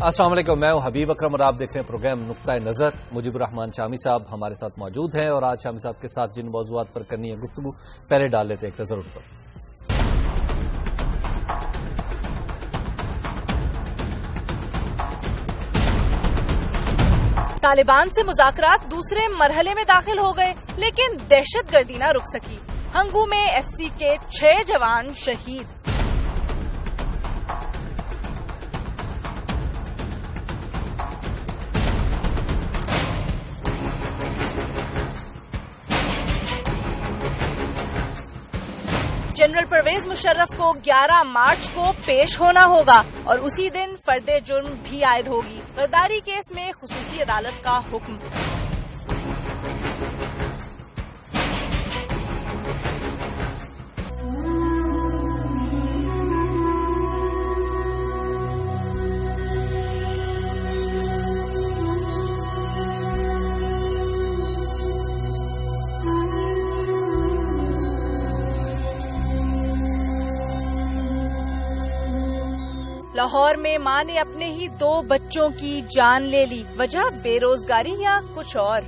السلام علیکم، میں ہوں حبیب اکرم اور آپ دیکھ رہے ہیں پروگرام نقطۂ نظر۔ مجیب الرحمان شامی صاحب ہمارے ساتھ موجود ہیں اور آج شامی صاحب کے ساتھ جن موضوعات پر کرنی ہے گفتگو، پہلے ڈال لیتے ہیں ایک نظر ان پر۔ طالبان سے مذاکرات دوسرے مرحلے میں داخل ہو گئے، لیکن دہشت گردی نہ رک سکی۔ ہنگو میں FC کے 6 جوان شہید۔ جنرل پرویز مشرف کو 11 مارچ کو پیش ہونا ہوگا اور اسی دن فرد جرم بھی عائد ہوگی۔ غداری کیس میں خصوصی عدالت کا حکم۔ لاہور میں ماں نے اپنے ہی 2 بچوں کی جان لے لی، وجہ بے روزگاری یا کچھ اور؟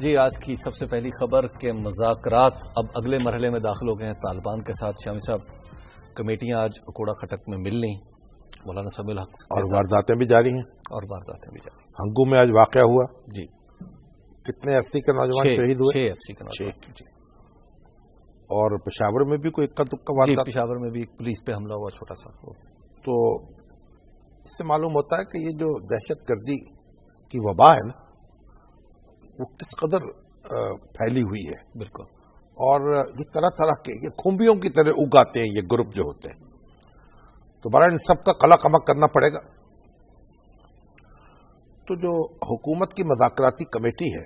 جی، آج کی سب سے پہلی خبر کہ مذاکرات اب اگلے مرحلے میں داخل ہو گئے ہیں طالبان کے ساتھ۔ شامی صاحب، کمیٹیاں آج کوڑا کھٹک میں مل لیں، مولانا سمیع الحق اور وارداتیں بھی جاری ہیں ہنگو میں آج واقعہ ہوا جی، کتنے FC کے نوجوان شہید ہوئے؟ 6 FC کے نوجوان جی۔ اور پشاور میں بھی کوئی اکا دکا واردات؟ پشاور میں بھی پولیس پہ حملہ ہوا چھوٹا سا۔ تو اس سے معلوم ہوتا ہے کہ یہ جو دہشت گردی کی وبا ہے نا، وہ کس قدر پھیلی ہوئی ہے۔ بالکل۔ اور یہ طرح طرح کے یہ کھمبیوں کی طرح اگاتے ہیں یہ گروپ جو ہوتے ہیں، تو بڑا ان سب کا قلع قمع کرنا پڑے گا۔ تو جو حکومت کی مذاکراتی کمیٹی ہے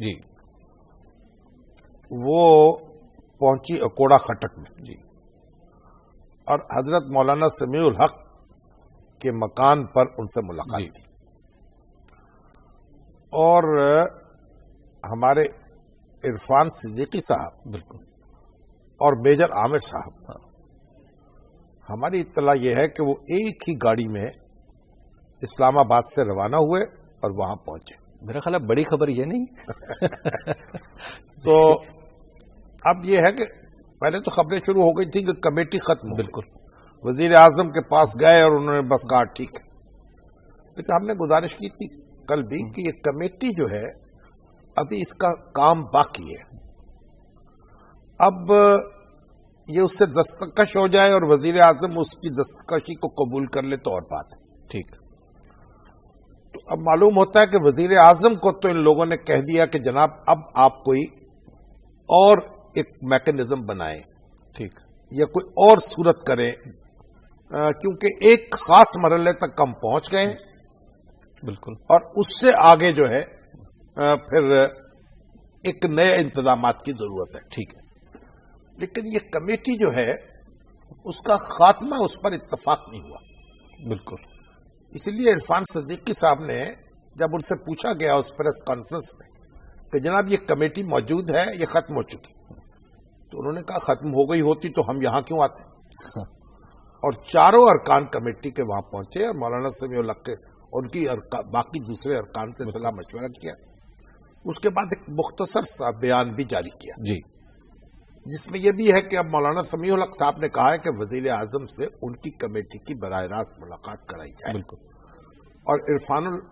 جی، وہ پہنچی کوڑا کھٹک میں جی، اور حضرت مولانا سمیع الحق کے مکان پر ان سے ملاقات کی اور ہمارے عرفان صدیقی صاحب بالکل اور میجر عامر صاحب، ہماری اطلاع یہ ہے کہ وہ ایک ہی گاڑی میں اسلام آباد سے روانہ ہوئے اور وہاں پہنچے۔ میرا خیال ہے بڑی خبر یہ نہیں تو اب یہ ہے کہ پہلے تو خبریں شروع ہو گئی تھی کہ کمیٹی ختم، بالکل وزیر اعظم کے پاس گئے اور انہوں نے بس کہا ٹھیک ہے، لیکن ہم نے گزارش کی تھی کل بھی کہ یہ کمیٹی جو ہے ابھی اس کا کام باقی ہے۔ اب یہ اس سے دستکش ہو جائے اور وزیر اعظم اس کی دستکشی کو قبول کر لے تو اور بات ہے۔ ٹھیک۔ تو اب معلوم ہوتا ہے کہ وزیر اعظم کو تو ان لوگوں نے کہہ دیا کہ جناب اب آپ کوئی اور ایک میکینزم بنائیں، ٹھیک، یا کوئی اور صورت کریں، کیونکہ ایک خاص مرحلے تک ہم پہنچ گئے ہیں، بالکل، اور اس سے آگے جو ہے پھر ایک نئے انتظامات کی ضرورت ہے۔ ٹھیک ہے، لیکن یہ کمیٹی جو ہے اس کا خاتمہ اس پر اتفاق نہیں ہوا۔ بالکل، اس لیے عرفان صدیقی صاحب نے جب ان سے پوچھا گیا اس پریس کانفرنس میں کہ جناب یہ کمیٹی موجود ہے، یہ ختم ہو چکی، تو انہوں نے کہا ختم ہو گئی ہوتی تو ہم یہاں کیوں آتے؟ اور چاروں ارکان کمیٹی کے وہاں پہنچے اور مولانا سمیع الحق کے ان کی باقی دوسرے ارکان سے صلاح مشورہ کیا، اس کے بعد ایک مختصر سا بیان بھی جاری کیا جی، جس میں یہ بھی ہے کہ اب مولانا سمیع الحق صاحب نے کہا ہے کہ وزیر اعظم سے ان کی کمیٹی کی براہ راست ملاقات کرائی جائے۔ بالکل، اور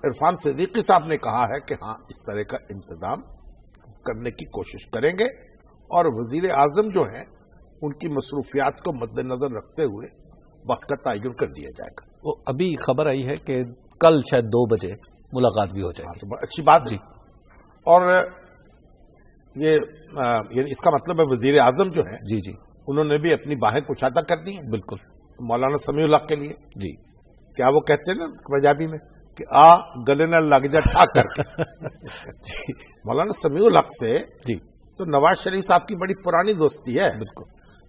عرفان صدیقی صاحب نے کہا ہے کہ ہاں اس طرح کا انتظام کرنے کی کوشش کریں گے اور وزیر اعظم جو ہیں ان کی مصروفیات کو مد نظر رکھتے ہوئے وقت کا تعین کر دیا جائے گا۔ وہ ابھی خبر آئی ہے کہ کل شاید 2 بجے ملاقات بھی ہو جائے گی۔ اچھی بات جی۔ اور یہ اس کا مطلب ہے وزیر اعظم جو ہے جی جی انہوں نے بھی اپنی باہیں کچھاتا کر دی ہیں۔ بالکل، مولانا سمیع الحق کے لیے جی، کیا وہ کہتے ہیں نا پنجابی میں کہ آ گلے نہ لگ جا ٹھا کر کے۔ مولانا سمیع الحق سے جی تو نواز شریف صاحب کی بڑی پرانی دوستی ہے، بالکل،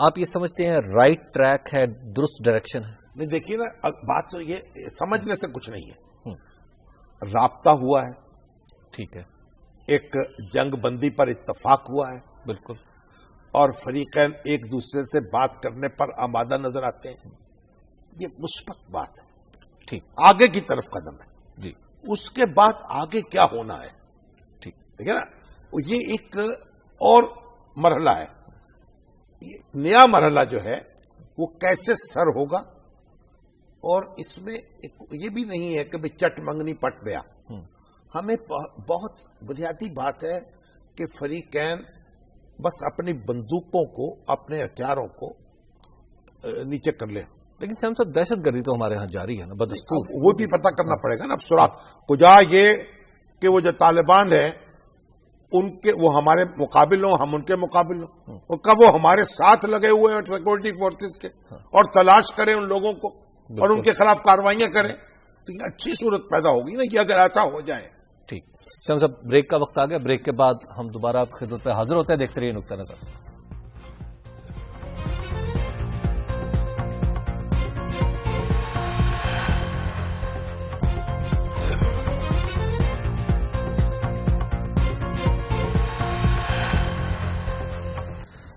آپ یہ سمجھتے ہیں رائٹ ٹریک ہے, درست ڈائریکشن ہے؟ نہیں دیکھیے نا, بات تو یہ سمجھنے سے کچھ نہیں ہے. رابطہ ہوا ہے, ٹھیک ہے, ایک جنگ بندی پر اتفاق ہوا ہے, بالکل, اور فریقین ایک دوسرے سے بات کرنے پر آمادہ نظر آتے ہیں. یہ مثبت بات ہے, ٹھیک, آگے کی طرف قدم ہے جی. اس کے بعد آگے کیا ہونا ہے, ٹھیک, ٹھیک ہے نا, یہ ایک اور مرحلہ ہے. نیا مرحلہ جو ہے وہ کیسے سر ہوگا, اور اس میں یہ بھی نہیں ہے کہ چٹ منگنی پٹ گیا. ہمیں بہت بنیادی بات ہے کہ فریقین بس اپنی بندوقوں کو, اپنے ہتھیاروں کو نیچے کر لیں. لیکن شام صاحب دہشت گردی تو ہمارے ہاں جاری ہے نا, بدستور. وہ بھی پتہ کرنا پڑے گا نا. اب سراغ کجا یہ کہ وہ جو طالبان ہے ان کے وہ ہمارے مقابل ہوں, ہم ان کے مقابل ہوں, اور کب وہ ہمارے ساتھ لگے ہوئے ہیں سیکورٹی فورسز کے, اور تلاش کریں ان لوگوں کو اور ان کے خلاف کارروائیاں کریں, تو یہ اچھی صورت پیدا ہوگی نا کہ اگر ایسا ہو جائے. ٹھیک, شام صاحب بریک کا وقت آ گیا. بریک کے بعد ہم دوبارہ آپ کی خدمت پہ حاضر ہوتے ہیں. دیکھتے رہیے نقطہ نظر.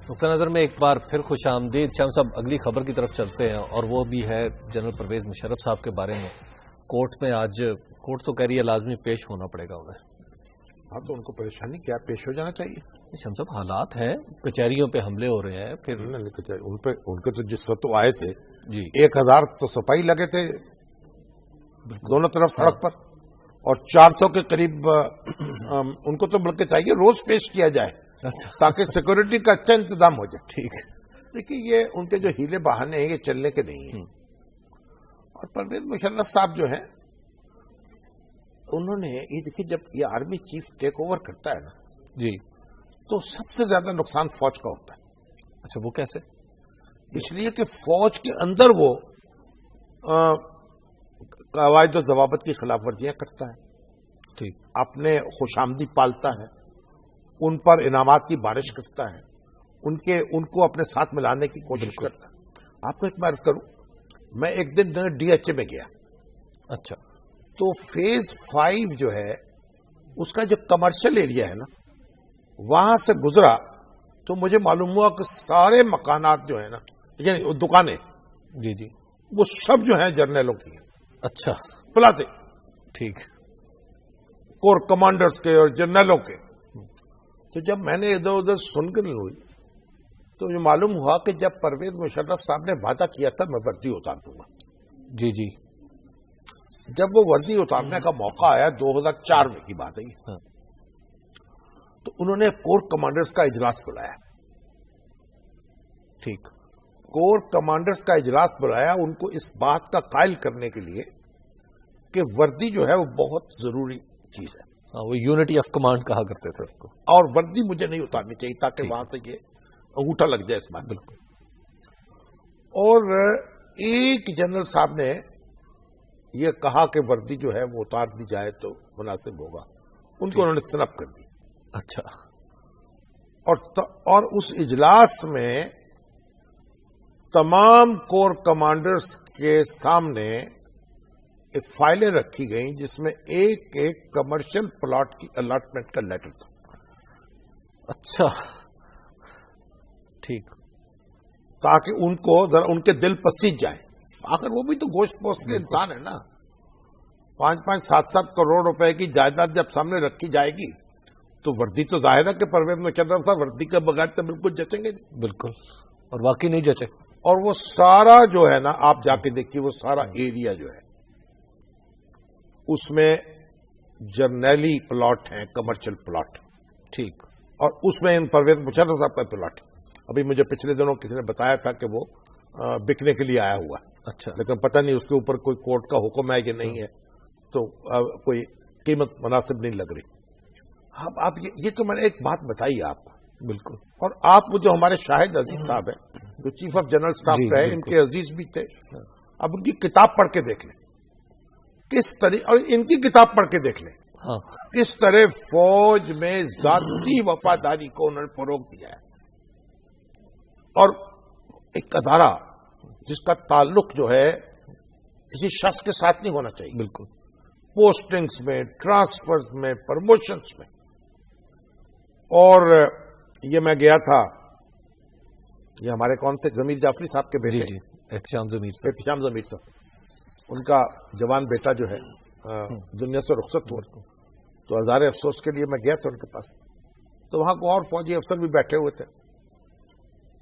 نقطہ نظر میں ایک بار پھر خوش آمدید. شام صاحب اگلی خبر کی طرف چلتے ہیں, اور وہ بھی ہے جنرل پرویز مشرف صاحب کے بارے میں. کورٹ میں آج کورٹ تو کہہ رہی ہے لازمی پیش ہونا پڑے گا انہیں. ہاں, تو ان کو پریشانی کیا, پیش ہو جانا چاہیے. شام صاحب حالات ہیں, کچہریوں پہ حملے ہو رہے ہیں, پھر ان کے تو جس وقت آئے تھے جی 1000 تو سپاہی لگے تھے دونوں طرف سڑک پر, اور 400 کے قریب ان کو تو بلکہ چاہیے روز پیش کیا جائے, اچھا, تاکہ تاکہ سیکورٹی کا اچھا انتظام ہو جائے. ٹھیک ہے. دیکھیے یہ ان کے جو ہیلے بہانے ہیں یہ چلنے کے نہیں ہیں. اور پرویز مشرف صاحب جو ہیں انہوں نے یہ دیکھیے, جب یہ آرمی چیف ٹیک اوور کرتا ہے نا جی, تو سب سے زیادہ نقصان فوج کا ہوتا ہے. اچھا, وہ کیسے؟ اس لیے کہ فوج کے اندر وہ قواعد و ضوابط کی خلاف ورزیاں کرتا ہے, ٹھیک, اپنے خوش آمدی پالتا ہے, ان پر انعامات کی بارش کرتا ہے, ان کو اپنے ساتھ ملانے کی کوشش کرتا ہے. آپ کو ایک بار عرض کروں, میں ایک دن ڈی ایچ اے میں گیا. اچھا, تو فیز 5 جو ہے اس کا جو کمرشل ایریا ہے نا, وہاں سے گزرا تو مجھے معلوم ہوا کہ سارے مکانات جو ہیں نا, یعنی دکانیں, جی جی, وہ سب جو ہیں جرنیلوں کی ہیں. اچھا, پلازے, ٹھیک, کور کمانڈرز کے اور جرنیلوں کے. تو جب میں نے ادھر ادھر سن کر ہوئی تو یہ معلوم ہوا کہ جب پرویز مشرف صاحب نے وعدہ کیا تھا میں وردی اتار دوں گا, جی جی, جب وہ وردی اتارنے کا موقع آیا 2004 میں کی بات ہے, تو انہوں نے کور کمانڈرز کا اجلاس بلایا. ٹھیک, کور کمانڈرز کا اجلاس بلایا ان کو اس بات کا قائل کرنے کے لیے کہ وردی جو ہے وہ بہت ضروری چیز ہے. وہ یونٹی آف کمانڈ کہا کرتے تھے اس کو, اور وردی مجھے نہیں اتارنی چاہیے تاکہ وہاں سے یہ انگوٹھا لگ جائے اس بات. بالکل. اور ایک جنرل صاحب نے یہ کہا کہ وردی جو ہے وہ اتار دی جائے تو مناسب ہوگا, ان کو انہوں نے سنپ کر دی. اچھا, اور اس اجلاس میں تمام کور کمانڈرز کے سامنے ایک فائلیں رکھی گئیں جس میں ایک ایک کمرشل پلاٹ کی الاٹمنٹ کا لیٹر تھا. اچھا, ٹھیک, تاکہ ان کو ذرا ان کے دل پسیج جائیں. آخر وہ بھی تو گوشت پوشت کے انسان ہے نا. 5-5, 7-7 کروڑ روپے کی جائیداد جب سامنے رکھی جائے گی تو وردی تو ظاہر ہے کہ پرویز مشرف صاحب وردی کے بغیر تو بالکل جچیں گے. بالکل, اور واقعی نہیں جچے. اور وہ سارا جو ہے نا, آپ جا کے دیکھیے, وہ سارا ایریا جو ہے اس میں جرنیلی پلاٹ ہیں, کمرشل پلاٹ. ٹھیک, اور اس میں ان پرویز مشرف صاحب کا پلاٹ. ابھی مجھے پچھلے دنوں کسی نے بتایا تھا کہ وہ بکنے کے لیے آیا ہوا. اچھا, لیکن پتہ نہیں اس کے اوپر کوئی کورٹ کا حکم ہے کہ نہیں ہے, تو کوئی قیمت مناسب نہیں لگ رہی. آپ یہ تو میں نے ایک بات بتائی آپ. بالکل, اور آپ وہ جو ہمارے شاہد عزیز صاحب ہیں جو چیف آف جنرل اسٹاف رہے, ان کے عزیز بھی تھے. اب ان کی کتاب پڑھ کے دیکھ لیں کس طرح, اور ان کی کتاب پڑھ کے دیکھ لیں کس طرح فوج میں ذاتی وفاداری کو انہوں نے فروغ دیا ہے. اور ایک ادارہ جس کا تعلق جو ہے کسی شخص کے ساتھ نہیں ہونا چاہیے. بالکل. پوسٹنگز میں، ٹرانسفرز میں، پروموشنز میں. اور یہ میں گیا تھا، یہ ہمارے کون تھے، ضمیر جعفری صاحب کے بیٹے. جی احتشام ضمیر صاحب. احتشام ضمیر صاحب. ان کا جوان بیٹا جو ہے دنیا سے رخصت ہوا، تو ہزار افسوس کے لیے میں گیا تھا ان کے پاس. تو وہاں کو اور فوجی افسر بھی بیٹھے ہوئے تھے،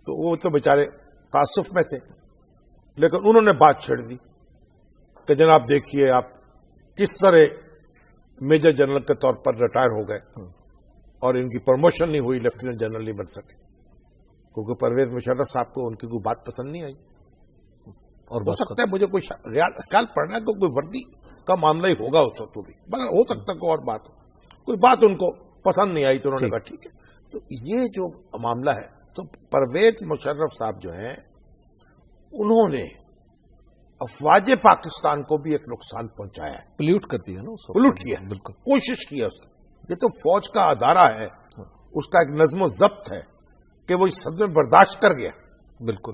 تو وہ تو بیچارے تعصف میں تھے، لیکن انہوں نے بات چھیڑ دی کہ جناب دیکھیے آپ کس طرح میجر جنرل کے طور پر ریٹائر ہو گئے اور ان کی پروموشن نہیں ہوئی، لیفٹیننٹ جنرل نہیں بن سکے، کیونکہ پرویز مشرف صاحب کو ان کی کوئی بات پسند نہیں آئی. اور ہو سکتا ہے مجھے کوئی خیال پڑنا ہے کہ کوئی وردی کا معاملہ ہی ہوگا اس وقت بھی، مگر ہو سکتا ہے کوئی اور بات ہو، کوئی بات ان کو پسند نہیں آئی تو انہوں نے کہا ٹھیک ہے. تو یہ جو معاملہ ہے، تو پرویز مشرف صاحب جو ہیں انہوں نے افواج پاکستان کو بھی ایک نقصان پہنچایا ہے. پلیوٹ کر دیا نا، پلیوٹ کیا. بالکل کوشش کی ہے اس نے. یہ تو فوج کا ادارہ ہے، اس کا ایک نظم و ضبط ہے کہ وہ اس صدمے برداشت کر گیا. بالکل.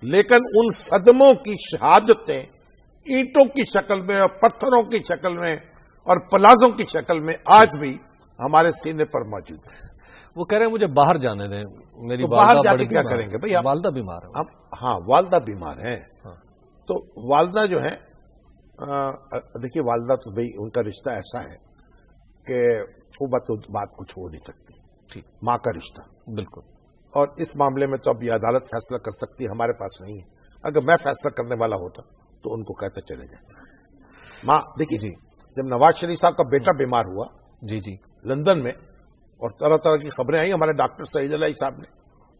لیکن ان صدموں کی شہادتیں اینٹوں کی شکل میں اور پتھروں کی شکل میں اور پلازوں کی شکل میں آج بھی ہمارے سینے پر موجود ہے. وہ کہہ رہے ہیں مجھے باہر جانے دیں، میری باہر جا کے کیا کریں گے بھائی؟ والدہ بیمار ہے. ہاں والدہ بیمار ہیں. تو والدہ جو ہے، دیکھیے والدہ تو بھائی ان کا رشتہ ایسا ہے کہ وہ بات کچھ ہو نہیں سکتی، ماں کا رشتہ. بالکل. اور اس معاملے میں تو اب یہ عدالت فیصلہ کر سکتی ہے، ہمارے پاس نہیں ہے. اگر میں فیصلہ کرنے والا ہوتا تو ان کو کہتے چلے جائیں. ماں دیکھیے جی، جب نواز شریف صاحب کا بیٹا بیمار ہوا جی لندن میں، اور طرح طرح کی خبریں آئی، ہمارے ڈاکٹر سعید الہی صاحب نے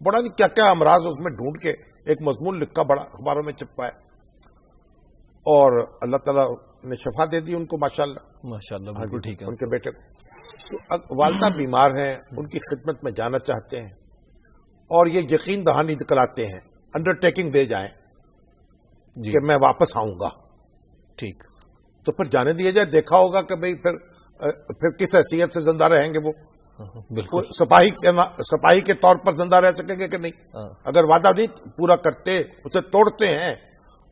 بڑا کیا کیا امراض اس میں ڈھونڈ کے ایک مضمون لکھا، بڑا اخباروں میں چھپایا، اور اللہ تعالیٰ نے شفا دے دی ان کو ماشاءاللہ. بالکل ٹھیک ہے. ان کے بیٹے کو والدہ بیمار ہیں، ان کی خدمت میں جانا چاہتے ہیں، اور یہ یقین دہانی کراتے ہیں، انڈرٹیکنگ دے جائیں کہ میں واپس آؤں گا. ٹھیک. تو پھر جانے دیا جائے. دیکھا ہوگا کہ بھئی پھر کس حیثیت سے زندہ رہیں گے وہ. بالکل. سپاہی کے طور پر زندہ رہ سکیں گے کہ نہیں؟ اگر وعدہ نہیں پورا کرتے، اسے توڑتے ہیں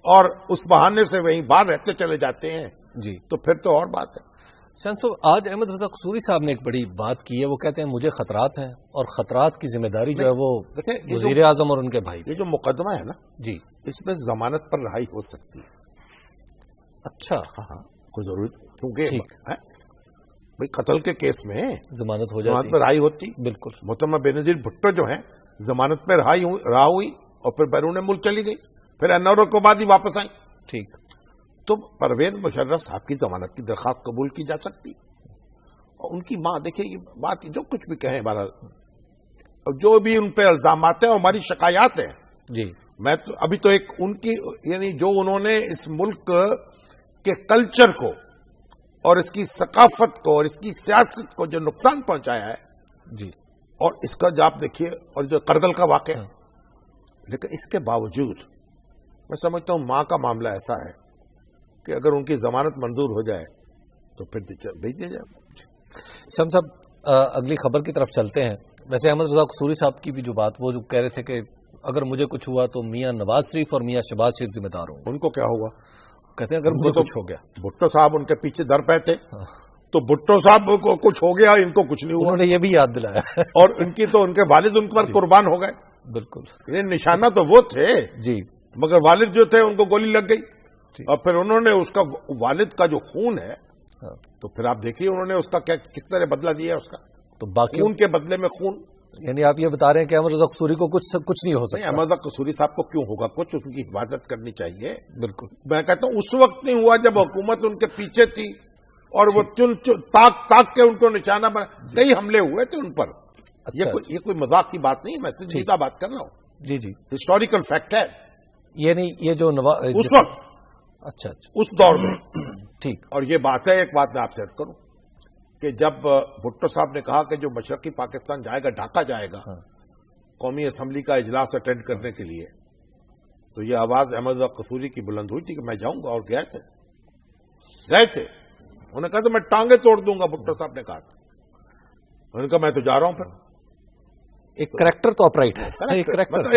اور اس بہانے سے وہیں باہر رہتے چلے جاتے ہیں جی، تو پھر تو اور بات ہے. صاحب آج احمد رضا قصوری صاحب نے ایک بڑی بات کی ہے. وہ کہتے ہیں مجھے خطرات ہیں اور خطرات کی ذمہ داری جو ہے وہ وزیر اعظم اور ان کے بھائی. یہ جو مقدمہ ہے نا جی، اس میں ضمانت پر رہائی ہو سکتی ہے. اچھا. ہاں کوئی ضرورت، کیونکہ بھائی قتل کے کیس میں ضمانت ہو جاتی، ضمانت پہ رہائی ہوتی. بالکل. محترمہ بینظیر بھٹو جو ہیں ضمانت پہ رہا ہوئی اور پھر بیرون ملک چلی گئی، پھر انور کے بعد ہی واپس آئی. ٹھیک. تو پرویز مشرف صاحب کی ضمانت کی درخواست قبول کی جا سکتی. اور ان کی ماں، دیکھیے یہ بات جو کچھ بھی کہیں، بہرحال جو بھی ان پہ الزامات ہیں ہماری شکایات ہیں جی. میں تو ابھی تو ایک ان کی، یعنی جو انہوں نے اس ملک کے کلچر کو اور اس کی ثقافت کو اور اس کی سیاست کو جو نقصان پہنچایا ہے جی، اور اس کا جو آپ دیکھیے، اور جو کرگل کا واقعہ، لیکن اس کے باوجود میں سمجھتا ہوں ماں کا معاملہ ایسا ہے کہ اگر ان کی ضمانت منظور ہو جائے تو پھر بھیج دیا جائے. شم صاحب اگلی خبر کی طرف چلتے ہیں. ویسے احمد رضا قصوری صاحب کی بھی جو بات، وہ جو کہہ رہے تھے کہ اگر مجھے کچھ ہوا تو میاں نواز شریف اور میاں شہباز شریف ذمہ دار ہوں. ان کو کیا ہوا؟ کہتے ہیں اگر مجھے کچھ ہو گیا. بھٹو صاحب ان کے پیچھے در پہ تھے، تو بھٹو صاحب کو کچھ ہو گیا، ان کو کچھ نہیں ہوا. انہوں نے یہ بھی یاد دلایا. اور ان کی تو ان کے والد ان پر قربان ہو گئے. بالکل. یہ نشانہ تو وہ تھے جی، مگر والد جو تھے ان کو گولی لگ گئی. اور پھر انہوں نے اس کا والد کا جو خون ہے، تو پھر آپ دیکھیے انہوں نے اس کا کس طرح بدلہ دیا اس کا. تو باقی خون کے بدلے میں خون. یعنی آپ یہ بتا رہے ہیں کہ احمد رضا قصوری کو کچھ نہیں ہو سکتا. احمد رضا قصوری صاحب کو کیوں ہوگا کچھ؟ ان کی حفاظت کرنی چاہیے. بالکل. میں کہتا ہوں اس وقت نہیں ہوا جب حکومت ان کے پیچھے تھی اور وہ تاک کے ان کو نشانہ بنا. کئی حملے ہوئے تھے ان پر. یہ کوئی مذاق کی بات نہیں، میں سیدھا بات کر رہا ہوں. جی جی، ہسٹوریکل فیکٹ ہے. یہ جو اس وقت، اچھا اس دور میں ٹھیک. اور یہ بات ہے، ایک بات میں آپ سے عرض کروں کہ جب بھٹو صاحب نے کہا کہ جو مشرقی پاکستان جائے گا، ڈھاکہ جائے گا قومی اسمبلی کا اجلاس اٹینڈ کرنے کے لیے، تو یہ آواز احمد رضا قصوری کی بلند ہوئی تھی کہ میں جاؤں گا، اور گئے تھے. انہوں نے کہا تو میں ٹانگیں توڑ دوں گا. بھٹو صاحب نے کہا تھا. انہوں نے کہا میں تو جا رہا ہوں. پھر ایک کریکٹر تو اپرائٹ ہے, ایک کریکٹر مطلب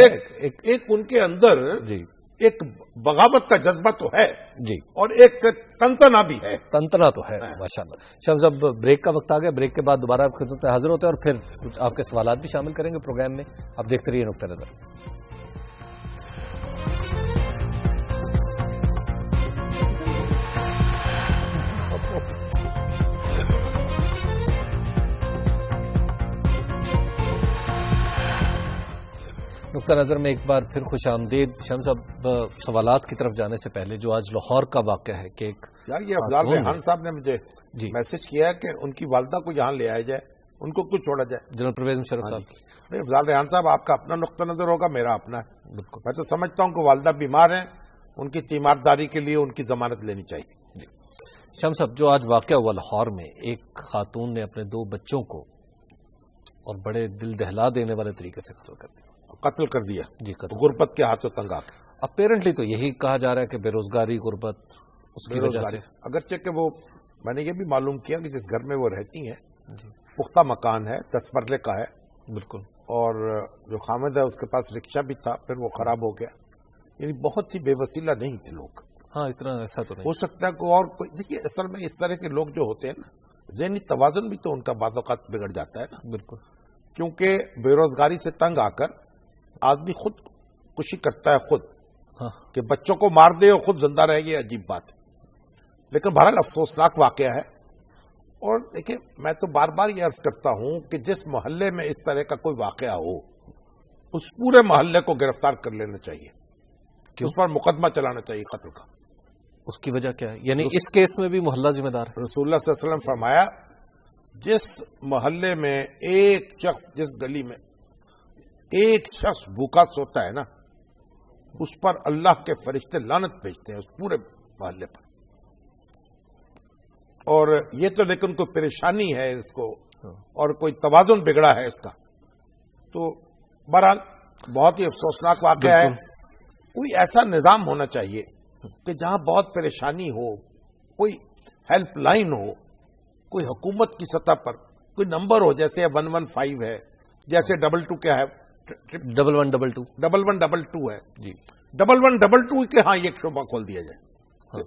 ایک ان کے اندر جی ایک بغاوت کا جذبہ تو ہے جی, اور ایک تنتنا بھی ہے. تنتنا تو ہے ماشاءاللہ. شاہد صاحب بریک کا وقت آ گیا, بریک کے بعد دوبارہ آپ خدمت میں حاضر ہوتے ہیں اور پھر کچھ آپ کے سوالات بھی شامل کریں گے پروگرام میں. آپ دیکھتے رہیے نقطہ نظر. نقطہ نظر میں ایک بار پھر خوش آمدید. شمس صاحب, سوالات کی طرف جانے سے پہلے جو آج لاہور کا واقعہ ہے کہ یار یہ افضال ریحان صاحب نے مجھے میسج کیا ہے کہ ان کی والدہ کو یہاں لے آیا جائے, ان کو کیوں چھوڑا جائے؟ جنرل پرویز مشرف صاحب کی. افضال ریحان صاحب, آپ کا اپنا نقطہ نظر ہوگا, میرا اپنا ہے. بالکل, میں تو سمجھتا ہوں کہ والدہ بیمار ہیں, ان کی تیمارداری کے لیے ان کی ضمانت لینی چاہیے. شمس صاحب, جو آج واقعہ ہوا لاہور میں, ایک خاتون نے اپنے 2 بچوں کو اور بڑے دل دہلا دینے والے طریقے سے قتل کر دیا جی, غربت کے ہاتھوں تنگ آ کے. اپیرنٹلی تو یہی کہا جا رہا ہے کہ بے روزگاری, غربت, اس کی وجہ سے. اگرچہ کہ وہ, میں نے یہ بھی معلوم کیا کہ جس گھر میں وہ رہتی ہیں پختہ مکان ہے, 10 مرلے کا ہے. بالکل. اور جو خامد ہے اس کے پاس رکشہ بھی تھا, پھر وہ خراب ہو گیا. یعنی بہت ہی بے وسیلہ نہیں تھے لوگ. ہاں, اتنا ایسا تو نہیں ہو سکتا ہے کوئی اور کوئی. دیکھیے اصل میں اس طرح کے لوگ جو ہوتے ہیں نا, ذہنی توازن بھی تو ان کا بعض اوقات بگڑ جاتا ہے نا. بالکل, کیونکہ بے روزگاری سے تنگ آ کر آدمی خود کشی کرتا ہے خود, کہ بچوں کو مار دے اور خود زندہ رہے, یہ عجیب بات ہے. لیکن بہرحال افسوسناک واقعہ ہے. اور دیکھیں, میں تو بار بار یہ عرض کرتا ہوں کہ جس محلے میں اس طرح کا کوئی واقعہ ہو, اس پورے محلے کو گرفتار کر لینا چاہیے, اس پر مقدمہ چلانا چاہیے قتل کا. اس کی وجہ کیا ہے؟ یعنی اس کیس میں بھی محلہ ذمہ دار ہے. رسول اللہ صلی اللہ علیہ وسلم فرمایا, جس محلے میں ایک شخص, جس گلی میں ایک شخص بھوکا سوتا ہے نا, اس پر اللہ کے فرشتے لعنت بھیجتے ہیں, اس پورے محلے پر. اور یہ تو لیکن کوئی پریشانی ہے اس کو, اور کوئی توازن بگڑا ہے اس کا. تو بہرحال بہت ہی افسوسناک واقعہ ہے. کوئی ایسا نظام ہونا چاہیے کہ جہاں بہت پریشانی ہو, کوئی ہیلپ لائن ہو, کوئی حکومت کی سطح پر کوئی نمبر ہو, جیسے 115 ہے, جیسے 22 کیا ہے, 1122 ہے جی, 1122 کے ہاں ایک شعبہ کھول دیا جائے.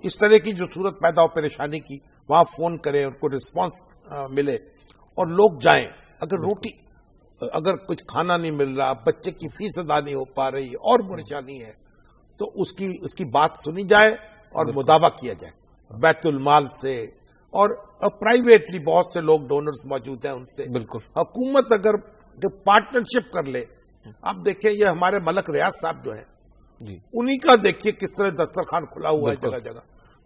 اس طرح کی جو صورت پیدا ہو پریشانی کی, وہاں فون کریں, ان کو رسپانس ملے اور لوگ جائیں. اگر روٹی, اگر کچھ کھانا نہیں مل رہا, بچے کی فیس ادا نہیں ہو پا رہی اور پریشانی ہے, تو اس کی بات سنی جائے اور مداوع کیا جائے بیت المال سے. اور پرائیویٹلی بہت سے لوگ ڈونرز موجود ہیں, ان سے بالکل حکومت اگر پارٹنرشپ کر لے. آپ دیکھیں یہ ہمارے ملک ریاض صاحب جو ہیں, انہی کا دیکھیے کس طرح دسترخوان کھلا ہوا ہے جگہ جگہ.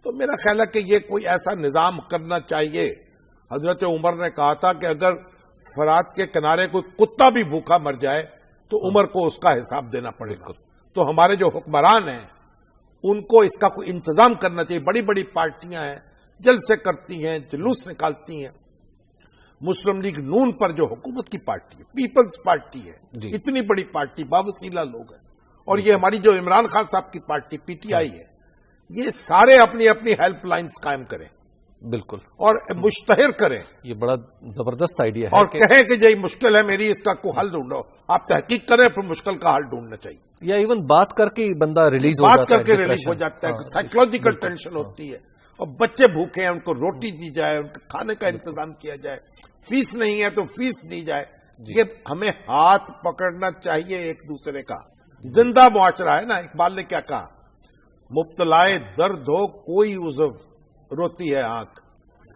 تو میرا خیال ہے کہ یہ کوئی ایسا نظام کرنا چاہیے. حضرت عمر نے کہا تھا کہ اگر فرات کے کنارے کوئی کتا بھی بھوکا مر جائے تو عمر کو اس کا حساب دینا پڑے گا. تو ہمارے جو حکمران ہیں ان کو اس کا کوئی انتظام کرنا چاہیے. بڑی بڑی پارٹیاں ہیں, جلسے کرتی ہیں, جلوس نکالتی ہیں. مسلم لیگ نون پر جو حکومت کی پارٹی ہے, پیپلز پارٹی ہے, اتنی بڑی پارٹی, باوسیلہ لوگ ہیں. اور یہ ہماری جو عمران خان صاحب کی پارٹی پی ٹی آئی ہے, یہ سارے اپنی اپنی ہیلپ لائنز قائم کریں. بالکل, اور مشتہر کریں. یہ بڑا زبردست آئیڈیا ہے. اور کہیں کہ یہ مشکل ہے میری, اس کا کوئی حل ڈھونڈو. آپ تحقیق کریں, پھر مشکل کا حل ڈھونڈنا چاہیے. یا ایون بات کر کے بندہ ریلیز ہو جاتا ہے, بات کر کے ریلیز ہو جاتا ہے. سائیکولوجیکل ٹینشن ہوتی ہے. اور بچے بھوکے ہیں, ان کو روٹی دی جائے, ان کے کھانے کا انتظام کیا جائے. فیس نہیں ہے تو فیس دی جائے. یہ ہمیں ہاتھ پکڑنا چاہیے ایک دوسرے کا. زندہ معاشرہ ہے نا. اقبال نے کیا کہا, مبتلائے درد ہو کوئی عضو روتی ہے آنکھ,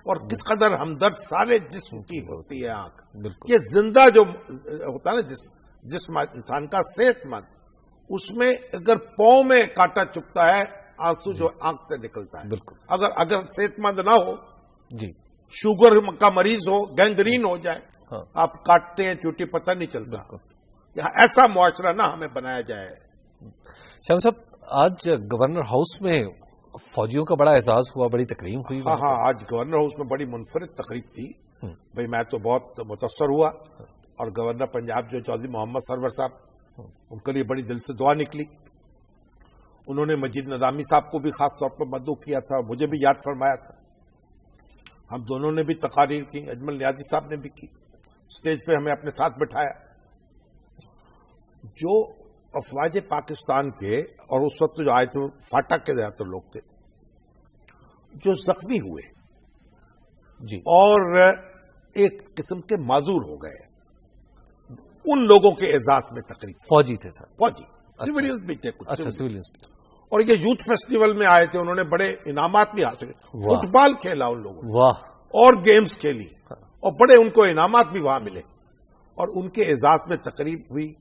اور کس قدر ہمدرد سارے جسم کی ہوتی ہے آنکھ. یہ زندہ جو ہوتا ہے نا جسم انسان کا صحت مند, اس میں اگر پاؤں میں کانٹا چپتا ہے, آنسو جو آنکھ سے نکلتا ہے. اگر صحت مند نہ ہو, شوگر کا مریض ہو, گینگرین ہو جائے, آپ کاٹتے ہیں چوٹی پتہ نہیں چلتا. ایسا معاشرہ نہ ہمیں بنایا جائے. شام صاحب, آج گورنر ہاؤس میں فوجیوں کا بڑا اعزاز ہوا, بڑی تقریب ہوئی. ہاں, آج گورنر ہاؤس میں بڑی منفرد تقریب تھی. بھائی میں تو بہت متاثر ہوا, اور گورنر پنجاب جو چودھری محمد سرور صاحب, ان کے لیے بڑی دل سے دعا نکلی. انہوں نے مجید نظامی صاحب کو بھی خاص طور پر مدعو کیا تھا, مجھے بھی یاد فرمایا تھا. ہم دونوں نے بھی تقاریر کی, اجمل نیازی صاحب نے بھی کی. اسٹیج پہ ہمیں اپنے ساتھ بٹھایا. جو افواج پاکستان کے اور اس وقت جو آئے تھے فاٹا کے زیادہ تر لوگ تھے جو زخمی ہوئے جی اور ایک قسم کے معذور ہو گئے، ان لوگوں کے اعزاز میں تقریب فوجی تھے سر؟ فوجی سویلینز بھی تھے کچھ، اچھا سویلینز، اور یہ یوتھ فیسٹیول میں آئے تھے، انہوں نے بڑے انعامات بھی حاصل کیے، واہ۔ فٹ بال کھیلا ان لوگوں نے واہ، اور گیمز کھیلی اور بڑے ان کو انعامات بھی وہاں ملے، اور ان کے اعزاز میں تقریب ہوئی،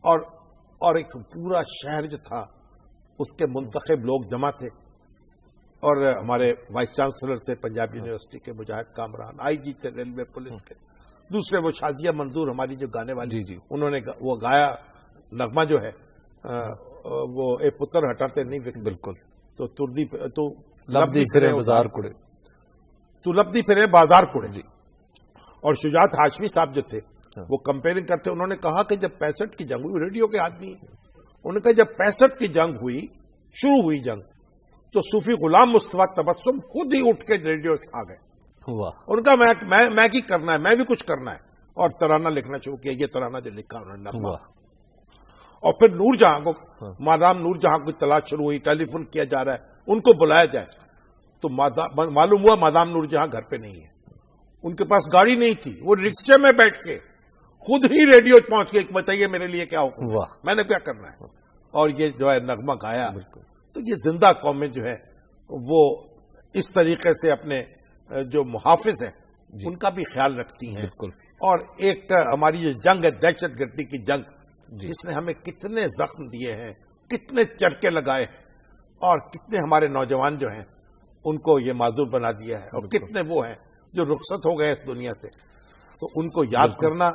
اور ایک پورا شہر جو تھا اس کے منتخب لوگ جمع تھے، اور ہمارے وائس چانسلر تھے پنجاب یونیورسٹی کے مجاہد کامران، آئی جی تھے ریلوے پولیس کے، دوسرے وہ شازیہ منظور ہماری جو گانے والی، جی انہوں نے وہ گایا نغمہ جو ہے وہ اے پتر ہٹاتے نہیں وکت، بالکل، تو تردی تو لبدی پھرے بازار کڑے، تو لبدی پھرے بازار کڑے جی، اور شجاعت ہاشمی صاحب جو تھے وہ کمپیئرنگ کرتے، انہوں نے کہا کہ جب 65 کی جنگ ہوئی، ریڈیو کے آدمی ہیں، انہوں نے کہا جب 65 کی جنگ ہوئی، شروع ہوئی جنگ، تو صوفی غلام مصطفیٰ تبسم خود ہی اٹھ کے ریڈیو آ گئے، ان کا میں کی کرنا ہے، میں بھی کچھ کرنا ہے، اور ترانہ لکھنا شروع کیا، یہ ترانہ جو لکھا انہوں نے، اور پھر نور جہاں کو، مادام نور جہاں کی تلاش شروع ہوئی، ٹیلی فون کیا جا رہا ہے ان کو بلایا جائے، تو معلوم ہوا مادام نور جہاں گھر پہ نہیں ہے، ان کے پاس گاڑی نہیں تھی، وہ رکشے میں بیٹھ کے خود ہی ریڈیو پہنچ کے بتائیے میرے لیے کیا حکم، میں نے کیا کرنا ہے، اور یہ جو ہے نغمہ گایا، تو یہ زندہ قومیں جو ہے وہ اس طریقے سے اپنے جو محافظ ہیں ان کا بھی خیال رکھتی ہیں، اور ایک ہماری جو جنگ ہے دہشت گردی کی جنگ، جس نے ہمیں کتنے زخم دیے ہیں، کتنے چرکے لگائے ہیں، اور کتنے ہمارے نوجوان جو ہیں ان کو یہ معذور بنا دیا ہے، اور کتنے وہ ہیں جو رخصت ہو گئے اس دنیا سے، تو ان کو یاد کرنا،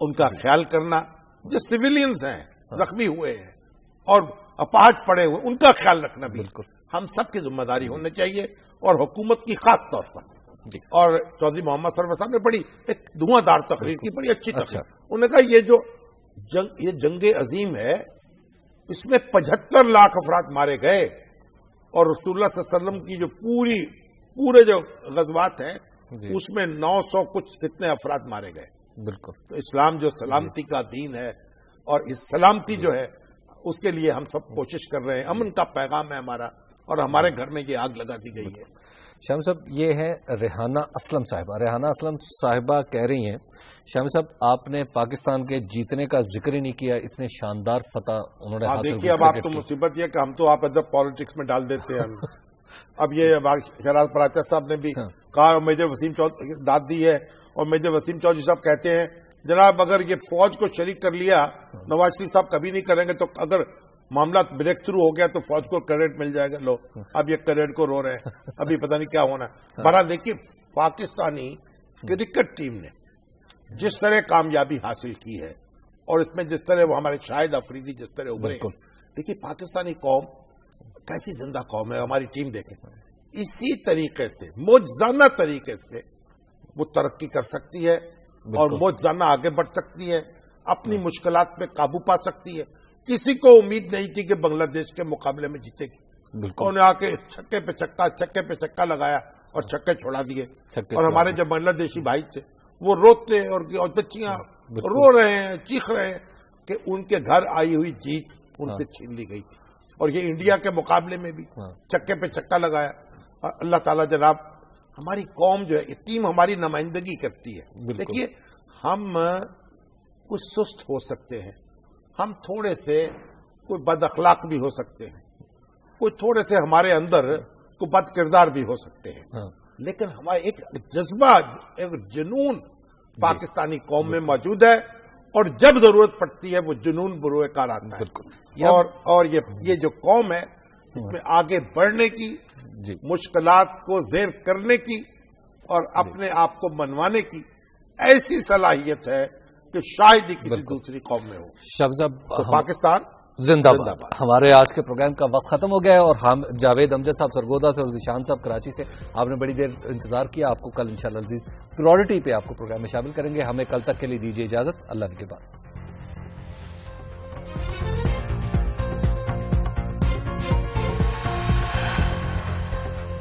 ان کا خیال کرنا، جو سویلینز ہیں زخمی ہوئے ہیں اور اپاہج پڑے ہوئے، ان کا خیال رکھنا بھی ہم سب کی ذمہ داری ہونا چاہیے، اور حکومت کی خاص طور پر، اور چودھری محمد سرور صاحب نے بڑی ایک دھواں دار تقریر کی، بڑی اچھی تقریر، انہوں نے کہا یہ جنگ عظیم ہے، اس میں 75 لاکھ افراد مارے گئے، اور رسول اللہ صلی اللہ علیہ وسلم کی جو پورے جو غزوات ہیں اس میں 900 کچھ کتنے افراد مارے گئے، بالکل، تو اسلام جو سلامتی کا دین ہے، اور اس سلامتی جو ہے اس کے لیے ہم سب کوشش کر رہے ہیں، امن کا پیغام ہے ہمارا، اور ہمارے گھر میں یہ آگ لگا دی گئی ہے۔ شامی صاحب یہ ہے ریحانہ اسلم صاحبہ، ریحانہ اسلم صاحبہ کہہ رہی ہیں شامی صاحب آپ نے پاکستان کے جیتنے کا ذکر ہی نہیں کیا، اتنے شاندار فتح انہوں نے حاصل دیکھیے اب آپ تو مصیبت یہ کہ ہم تو آپ ادھر پالیٹکس میں ڈال دیتے ہیں، اب یہ شہراز پراچا صاحب نے بھی کہا، اور میجر وسیم چودھری داد دی ہے، اور میجر وسیم چودھری صاحب کہتے ہیں جناب اگر یہ فوج کو شریک کر لیا، نواز شریف صاحب کبھی نہیں کریں گے، تو اگر معاملہ بریک تھرو ہو گیا تو فوج کو کریڈٹ مل جائے گا، لو اب یہ کریڈٹ کو رو رہے ہیں، ابھی پتہ نہیں کیا ہونا ہے۔ بہرحال دیکھیے پاکستانی کرکٹ ٹیم نے جس طرح کامیابی حاصل کی ہے، اور اس میں جس طرح وہ ہمارے شاہد افریدی جس طرح ابھرے، دیکھیے پاکستانی قوم کیسی زندہ قوم ہے، ہماری ٹیم دیکھیں، اسی طریقے سے موجزانہ طریقے سے وہ ترقی کر سکتی ہے، اور موجزانہ آگے بڑھ سکتی ہے، اپنی مشکلات پہ قابو پا سکتی ہے۔ کسی کو امید نہیں تھی کہ بنگلہ دیش کے مقابلے میں جیتے گی، انہوں نے آ کے چھکے پہ چھکا لگایا اور چھکے چھوڑا دیے، اور ہمارے جو بنگلہ دیشی بھائی تھے وہ روتے اور بچیاں رو رہے ہیں، چیخ رہے ہیں کہ ان کے گھر آئی ہوئی جیت ان سے چھین لی گئی، اور یہ انڈیا کے مقابلے میں بھی چھکے پہ چھکا لگایا۔ اللہ تعالیٰ جناب ہماری قوم جو ہے، یہ ٹیم ہماری نمائندگی کرتی ہے۔ دیکھیے ہم کچھ سست ہو سکتے ہیں، ہم تھوڑے سے کوئی بد اخلاق بھی ہو سکتے ہیں، کوئی تھوڑے سے ہمارے اندر کوئی بد کردار بھی ہو سکتے ہیں، لیکن ہمارا ایک جذبہ، ایک جنون پاکستانی قوم میں موجود ہے، اور جب ضرورت پڑتی ہے وہ جنون بروئے کار آتا ہے، اور یہ جو قوم ہے اس میں آگے بڑھنے کی، مشکلات کو زیر کرنے کی، اور اپنے آپ کو منوانے کی ایسی صلاحیت ہے کہ شاید ہی کسی دوسری قوم میں ہو۔ شہزاب پاکستان زندہ باد۔ ہمارے آج کے پروگرام کا وقت ختم ہو گیا ہے، اور ہم جاوید امجد صاحب سرگودا سے اور ذیشان صاحب کراچی سے، آپ نے بڑی دیر انتظار کیا، آپ کو کل انشاءاللہ عزیز پریورٹی پہ آپ کو پروگرام میں شامل کریں گے۔ ہمیں کل تک کے لیے دیجیے اجازت، اللہ کے بعد۔